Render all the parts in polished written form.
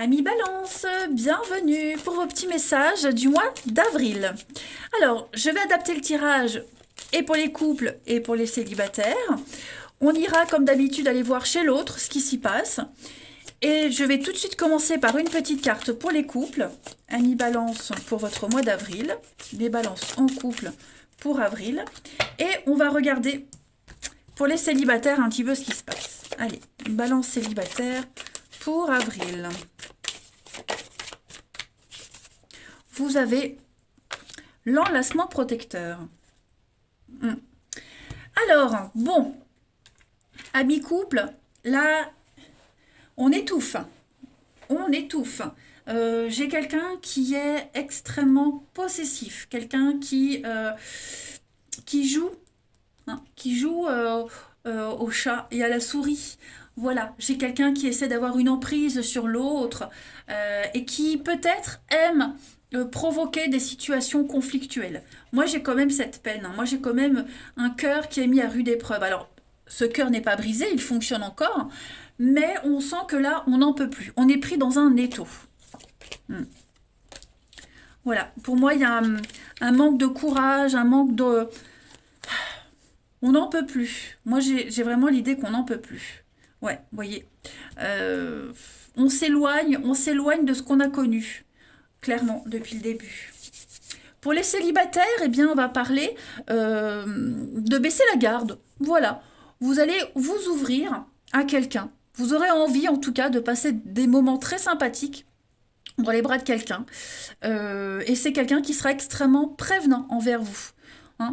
Amis Balance, bienvenue pour vos petits messages du mois d'avril. Alors, je vais adapter le tirage et pour les couples et pour les célibataires. On ira comme d'habitude aller voir chez l'autre ce qui s'y passe. Et je vais tout de suite commencer par une petite carte pour les couples. Amis Balance pour votre mois d'avril. Les balances en couple pour avril. Et on va regarder pour les célibataires un petit peu ce qui se passe. Allez, balance célibataire pour avril. Vous avez l'enlacement protecteur. Alors, bon, amis couple, là, on étouffe. On étouffe. J'ai quelqu'un qui est extrêmement possessif. Quelqu'un qui joue, au chat et à la souris. Voilà, j'ai quelqu'un qui essaie d'avoir une emprise sur l'autre et qui peut-être aime provoquer des situations conflictuelles. Moi, j'ai quand même cette peine. Moi, j'ai quand même un cœur qui est mis à rude épreuve. Alors, ce cœur n'est pas brisé, il fonctionne encore, mais on sent que là, on n'en peut plus. On est pris dans un étau. Voilà, pour moi, il y a un manque de courage, un manque de... On n'en peut plus. Moi, j'ai vraiment l'idée qu'on n'en peut plus. Ouais, vous voyez. On s'éloigne de ce qu'on a connu, clairement, depuis le début. Pour les célibataires, eh bien, on va parler de baisser la garde. Voilà. Vous allez vous ouvrir à quelqu'un. Vous aurez envie, en tout cas, de passer des moments très sympathiques dans les bras de quelqu'un. Et c'est quelqu'un qui sera extrêmement prévenant envers vous.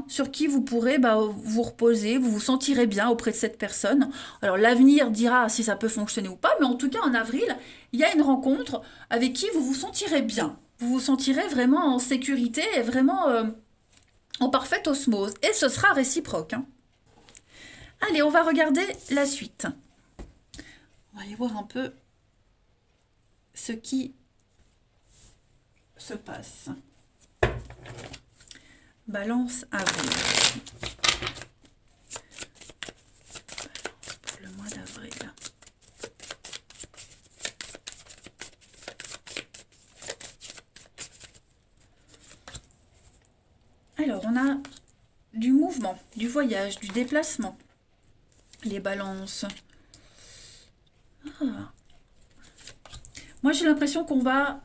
Sur qui vous pourrez vous reposer, vous vous sentirez bien auprès de cette personne. Alors l'avenir dira si ça peut fonctionner ou pas, mais en tout cas en avril, il y a une rencontre avec qui vous vous sentirez bien. Vous vous sentirez vraiment en sécurité et vraiment en parfaite osmose. Et ce sera réciproque. Allez, on va regarder la suite. On va aller voir un peu ce qui se passe. Balance avril. Balance pour le mois d'avril. Alors, on a du mouvement, du voyage, du déplacement. Les balances. Moi, j'ai l'impression qu'on va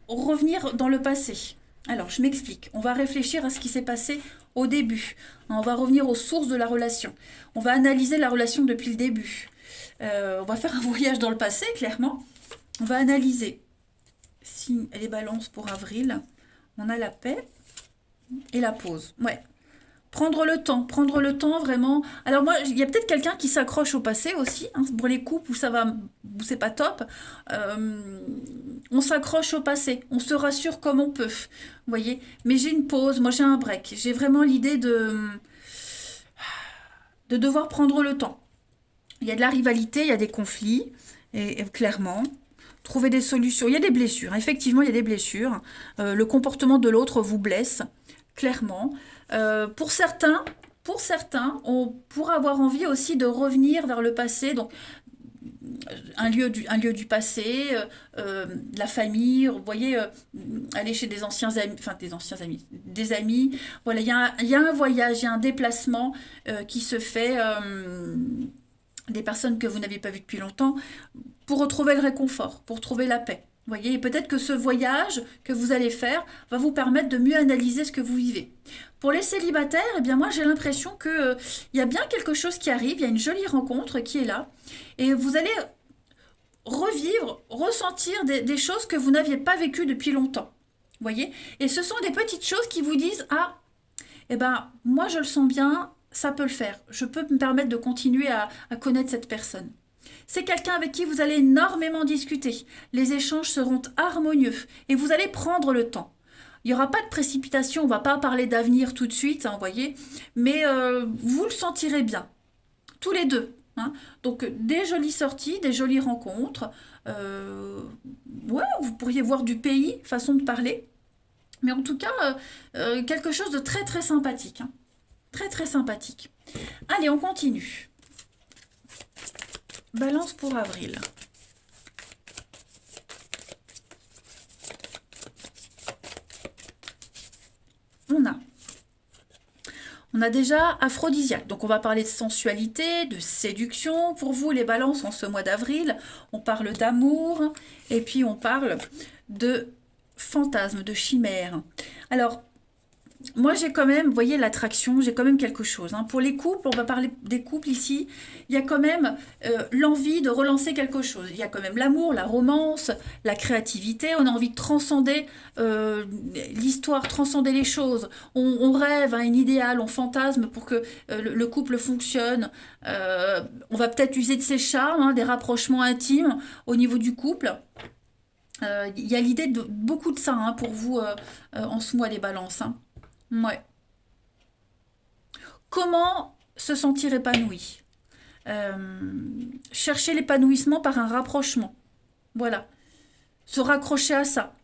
revenir dans le passé. Alors, je m'explique. On va réfléchir à ce qui s'est passé au début. On va revenir aux sources de la relation. On va analyser la relation depuis le début. On va faire un voyage dans le passé, clairement. On va analyser si les balances pour avril. On a la paix et la pause. Ouais. Prendre le temps vraiment. Alors moi, il y a peut-être quelqu'un qui s'accroche au passé aussi, pour les couples où ça va, où c'est pas top. On s'accroche au passé, on se rassure comme on peut, vous voyez. Mais j'ai une pause, moi j'ai un break. J'ai vraiment l'idée de devoir prendre le temps. Il y a de la rivalité, il y a des conflits, et clairement. Trouver des solutions. Il y a des blessures, effectivement, il y a des blessures. Le comportement de l'autre vous blesse, clairement. Pour certains, on pourra avoir envie aussi de revenir vers le passé, donc un lieu du passé, la famille, vous voyez, aller chez des anciens amis, enfin des anciens amis, des amis. Voilà, il y a un voyage, il y a un déplacement qui se fait, des personnes que vous n'avez pas vues depuis longtemps, pour retrouver le réconfort, pour trouver la paix. Vous voyez, et peut-être que ce voyage que vous allez faire va vous permettre de mieux analyser ce que vous vivez. Pour les célibataires, eh bien moi j'ai l'impression que il y a bien quelque chose qui arrive, il y a une jolie rencontre qui est là, et vous allez revivre, ressentir des choses que vous n'aviez pas vécues depuis longtemps. Vous voyez? Et ce sont des petites choses qui vous disent, ah, eh ben moi je le sens bien, ça peut le faire. Je peux me permettre de continuer à connaître cette personne. C'est quelqu'un avec qui vous allez énormément discuter. Les échanges seront harmonieux et vous allez prendre le temps. Il n'y aura pas de précipitation, on ne va pas parler d'avenir tout de suite, vous voyez, mais vous le sentirez bien, tous les deux. Donc des jolies sorties, des jolies rencontres. Ouais, vous pourriez voir du pays, façon de parler, mais en tout cas, quelque chose de très très sympathique. Très très sympathique. Allez, on continue. Balance pour avril. On a déjà aphrodisiaque. Donc on va parler de sensualité, de séduction. Pour vous, les balances en ce mois d'avril, on parle d'amour et puis on parle de fantasme, de chimère. Alors, moi, j'ai quand même, vous voyez, l'attraction, j'ai quand même quelque chose. Hein. Pour les couples, on va parler des couples ici, il y a quand même l'envie de relancer quelque chose. Il y a quand même l'amour, la romance, la créativité, on a envie de transcender l'histoire, transcender les choses. On rêve à un idéal, on fantasme pour que le couple fonctionne. On va peut-être user de ses charmes, hein, des rapprochements intimes au niveau du couple. Il y a l'idée de beaucoup de ça hein, pour vous en ce mois, les balances. Hein. Ouais. Comment se sentir épanoui? Chercher l'épanouissement par un rapprochement. Voilà. Se raccrocher à ça.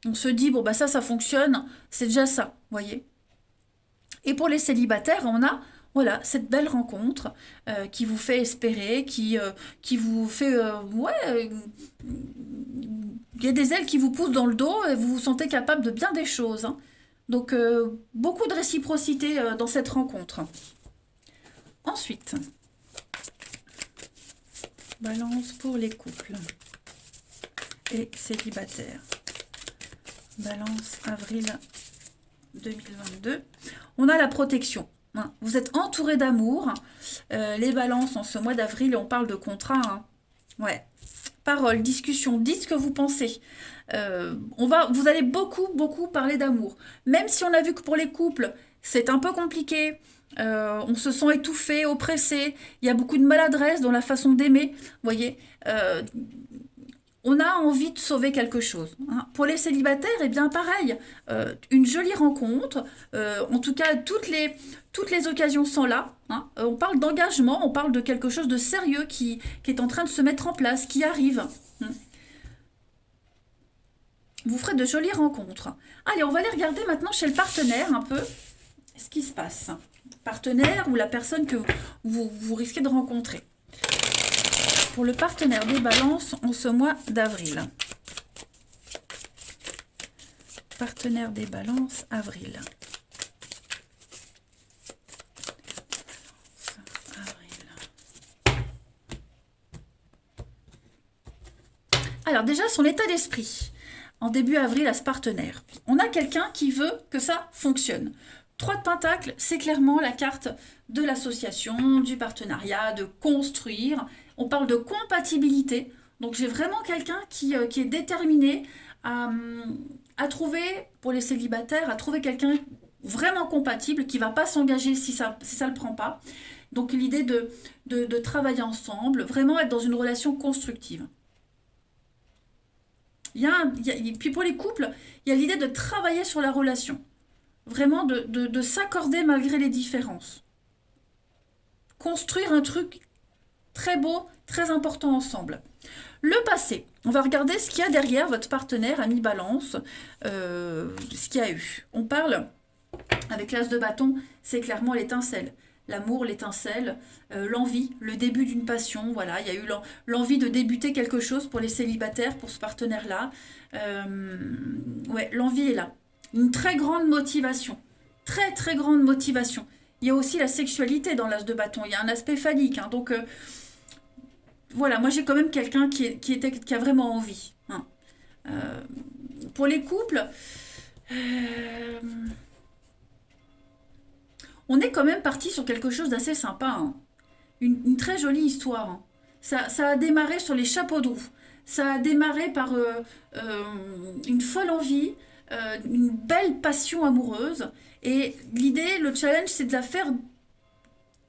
On se dit, bon, bah ça fonctionne, c'est déjà ça, voyez. Et pour les célibataires, on a, voilà, cette belle rencontre qui vous fait espérer, qui vous fait, il y a des ailes qui vous poussent dans le dos et vous vous sentez capable de bien des choses. Hein. Donc, beaucoup de réciprocité dans cette rencontre. Ensuite, balance pour les couples et célibataires. Balance avril 2022. On a la protection. Hein. Vous êtes entouré d'amour. Les balances en ce mois d'avril, on parle de contrat. Hein. Ouais. Parole, discussion, dites ce que vous pensez. Vous allez beaucoup parler d'amour. Même si on a vu que pour les couples, c'est un peu compliqué. On se sent étouffé, oppressé. Il y a beaucoup de maladresse dans la façon d'aimer. Vous voyez, on a envie de sauver quelque chose. Hein. Pour les célibataires, eh bien pareil. Une jolie rencontre. En tout cas, toutes les occasions sont là. Hein. On parle d'engagement, on parle de quelque chose de sérieux qui est en train de se mettre en place, qui arrive. Hein. Vous ferez de jolies rencontres. Allez, on va aller regarder maintenant chez le partenaire un peu ce qui se passe. Partenaire ou la personne que vous risquez de rencontrer. Pour le partenaire des balances en ce mois d'avril. Partenaire des balances, avril. Alors déjà, son état d'esprit. En début avril à ce partenaire. On a quelqu'un qui veut que ça fonctionne. 3 de Pentacles, c'est clairement la carte de l'association, du partenariat, de construire. On parle de compatibilité. Donc j'ai vraiment quelqu'un qui est déterminé à trouver, pour les célibataires, à trouver quelqu'un vraiment compatible, qui ne va pas s'engager si ça ne le prend pas. Donc l'idée de travailler ensemble, vraiment être dans une relation constructive. Puis pour les couples, il y a l'idée de travailler sur la relation. Vraiment de s'accorder malgré les différences. Construire un truc très beau, très important ensemble. Le passé. On va regarder ce qu'il y a derrière votre partenaire, ami balance, ce qu'il y a eu. On parle, avec l'as de bâton, c'est clairement l'étincelle. L'amour, l'étincelle, l'envie, le début d'une passion. Voilà, il y a eu l'envie de débuter quelque chose pour les célibataires, pour ce partenaire-là. Ouais, l'envie est là. Une très grande motivation. Très grande motivation. Il y a aussi la sexualité dans l'as de bâton. Il y a un aspect phallique. Hein, donc, voilà, moi j'ai quand même quelqu'un qui a vraiment envie. Hein. Pour les couples... on est quand même parti sur quelque chose d'assez sympa. Hein. Une très jolie histoire. Hein. Ça a démarré sur les chapeaux de roue. Ça a démarré par une folle envie, une belle passion amoureuse. Et l'idée, le challenge, c'est de la faire,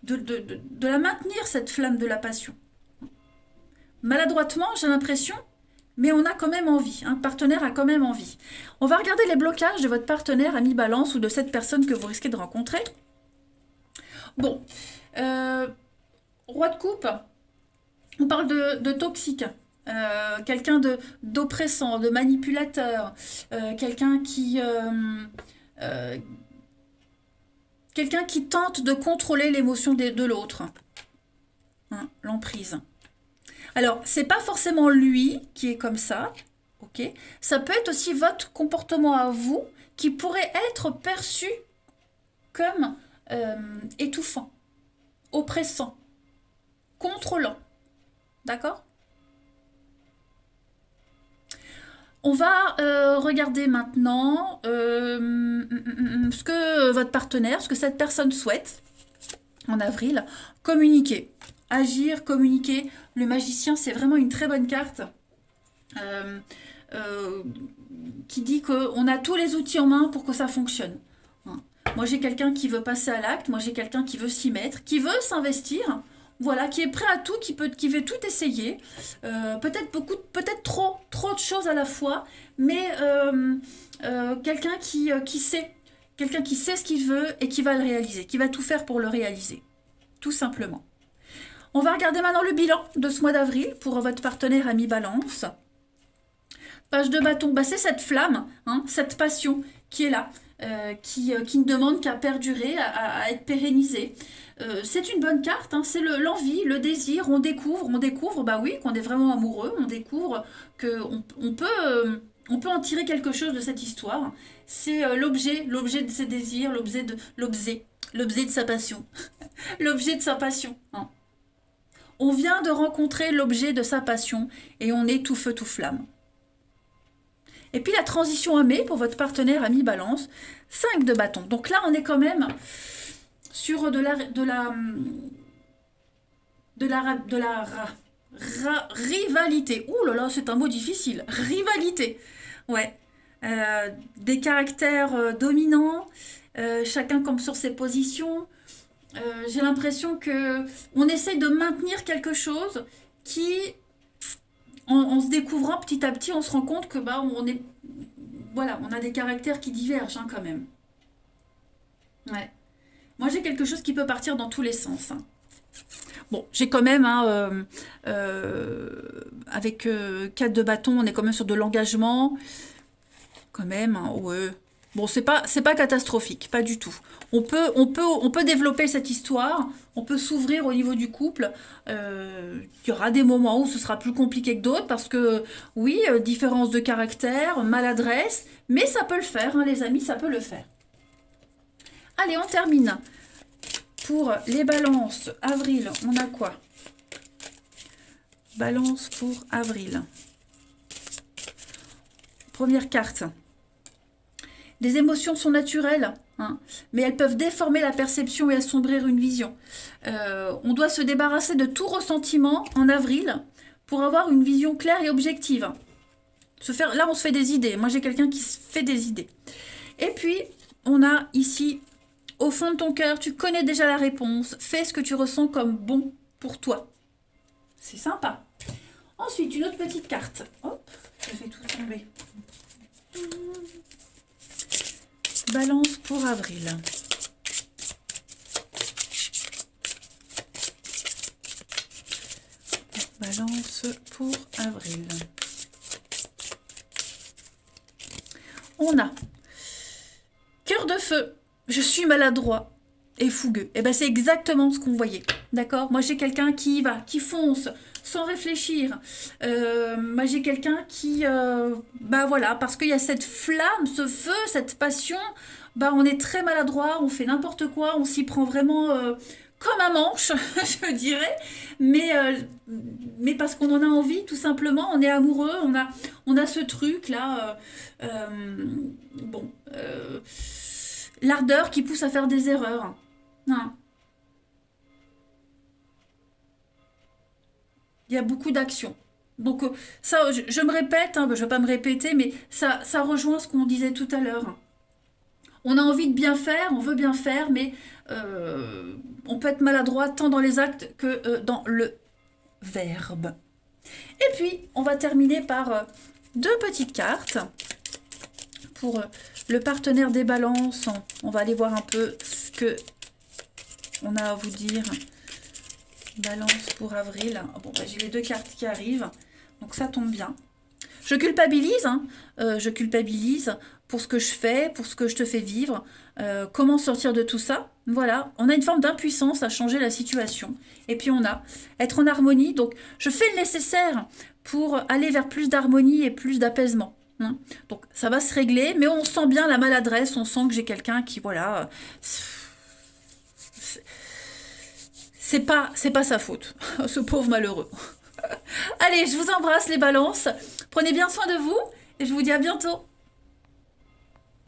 de la maintenir, cette flamme de la passion. Maladroitement, j'ai l'impression, mais on a quand même envie. Un partenaire a quand même envie. On va regarder les blocages de votre partenaire, ami balance, ou de cette personne que vous risquez de rencontrer. Bon, roi de coupe, on parle de toxique, quelqu'un d'oppressant, de manipulateur, quelqu'un qui tente de contrôler l'émotion de l'autre, hein, l'emprise. Alors, c'est pas forcément lui qui est comme ça, ok. Ça peut être aussi votre comportement à vous qui pourrait être perçu comme étouffant, oppressant, contrôlant. D'accord? On va regarder maintenant ce que votre partenaire, ce que cette personne souhaite en avril. Communiquer, agir, communiquer. Le magicien, c'est vraiment une très bonne carte qui dit qu'on a tous les outils en main pour que ça fonctionne. Moi, j'ai quelqu'un qui veut passer à l'acte, moi, j'ai quelqu'un qui veut s'y mettre, qui veut s'investir. Voilà, qui est prêt à tout, qui veut tout essayer. Peut-être trop de choses à la fois, mais quelqu'un qui sait ce qu'il veut et qui va le réaliser, qui va tout faire pour le réaliser, tout simplement. On va regarder maintenant le bilan de ce mois d'avril pour votre partenaire ami Balance. Page de bâton, bah, c'est cette flamme, hein, cette passion qui est là, qui ne demande qu'à perdurer, à être pérennisée. C'est une bonne carte, hein, c'est l'envie, le désir, on découvre, bah oui, qu'on est vraiment amoureux, on découvre qu'on peut, on peut en tirer quelque chose de cette histoire. C'est l'objet de ses désirs, l'objet de sa passion, l'objet de sa passion. Hein. On vient de rencontrer l'objet de sa passion et on est tout feu, tout flamme. Et puis la transition à mai pour votre partenaire ami Balance, 5 de bâton. Donc là, on est quand même sur de la rivalité. Ouh là là, c'est un mot difficile. Rivalité. Ouais. Des caractères dominants, chacun comme sur ses positions. J'ai l'impression que on essaye de maintenir quelque chose qui, en se découvrant petit à petit, on se rend compte que bah on a des caractères qui divergent hein, quand même. Ouais. Moi, j'ai quelque chose qui peut partir dans tous les sens. Hein. Bon, j'ai quand même, hein, avec 4 de bâton, on est quand même sur de l'engagement. Quand même, hein, ouais. Bon, c'est pas catastrophique, pas du tout. On peut développer cette histoire, on peut s'ouvrir au niveau du couple. Il y aura des moments où ce sera plus compliqué que d'autres parce que, oui, différence de caractère, maladresse, mais ça peut le faire, hein, les amis, ça peut le faire. Allez, on termine. Pour les balances, avril, on a quoi? Balance pour avril. Première carte. Les émotions sont naturelles, hein, mais elles peuvent déformer la perception et assombrir une vision. On doit se débarrasser de tout ressentiment en avril pour avoir une vision claire et objective. Là, on se fait des idées. Moi, j'ai quelqu'un qui se fait des idées. Et puis, on a ici, au fond de ton cœur, tu connais déjà la réponse. Fais ce que tu ressens comme bon pour toi. C'est sympa. Ensuite, une autre petite carte. Hop, je fais tout tomber. Balance pour avril. Balance pour avril. On a cœur de feu. Je suis maladroit et fougueux. Et ben c'est exactement ce qu'on voyait. D'accord? Moi j'ai quelqu'un qui fonce sans réfléchir. Moi j'ai quelqu'un qui, bah voilà, parce qu'il y a cette flamme, ce feu, cette passion, bah on est très maladroit, on fait n'importe quoi, on s'y prend vraiment comme un manche, je dirais, mais parce qu'on en a envie, tout simplement, on est amoureux, on a ce truc là, bon, l'ardeur qui pousse à faire des erreurs. Non. Il y a beaucoup d'actions. Donc ça, je me répète, hein, je ne vais pas me répéter, mais ça rejoint ce qu'on disait tout à l'heure. On a envie de bien faire, on veut bien faire, mais on peut être maladroit tant dans les actes que dans le verbe. Et puis, on va terminer par 2 petites cartes pour le partenaire des balances. On va aller voir un peu ce que on a à vous dire. Balance pour avril. Bon, bah, j'ai les 2 cartes qui arrivent, donc ça tombe bien. Je culpabilise, hein, je culpabilise pour ce que je fais, pour ce que je te fais vivre. Comment sortir de tout ça? Voilà, on a une forme d'impuissance à changer la situation. Et puis on a être en harmonie. Donc je fais le nécessaire pour aller vers plus d'harmonie et plus d'apaisement. Hein. Donc ça va se régler, mais on sent bien la maladresse, on sent que j'ai quelqu'un qui, voilà, c'est pas sa faute, ce pauvre malheureux. Allez, je vous embrasse les balances. Prenez bien soin de vous et je vous dis à bientôt.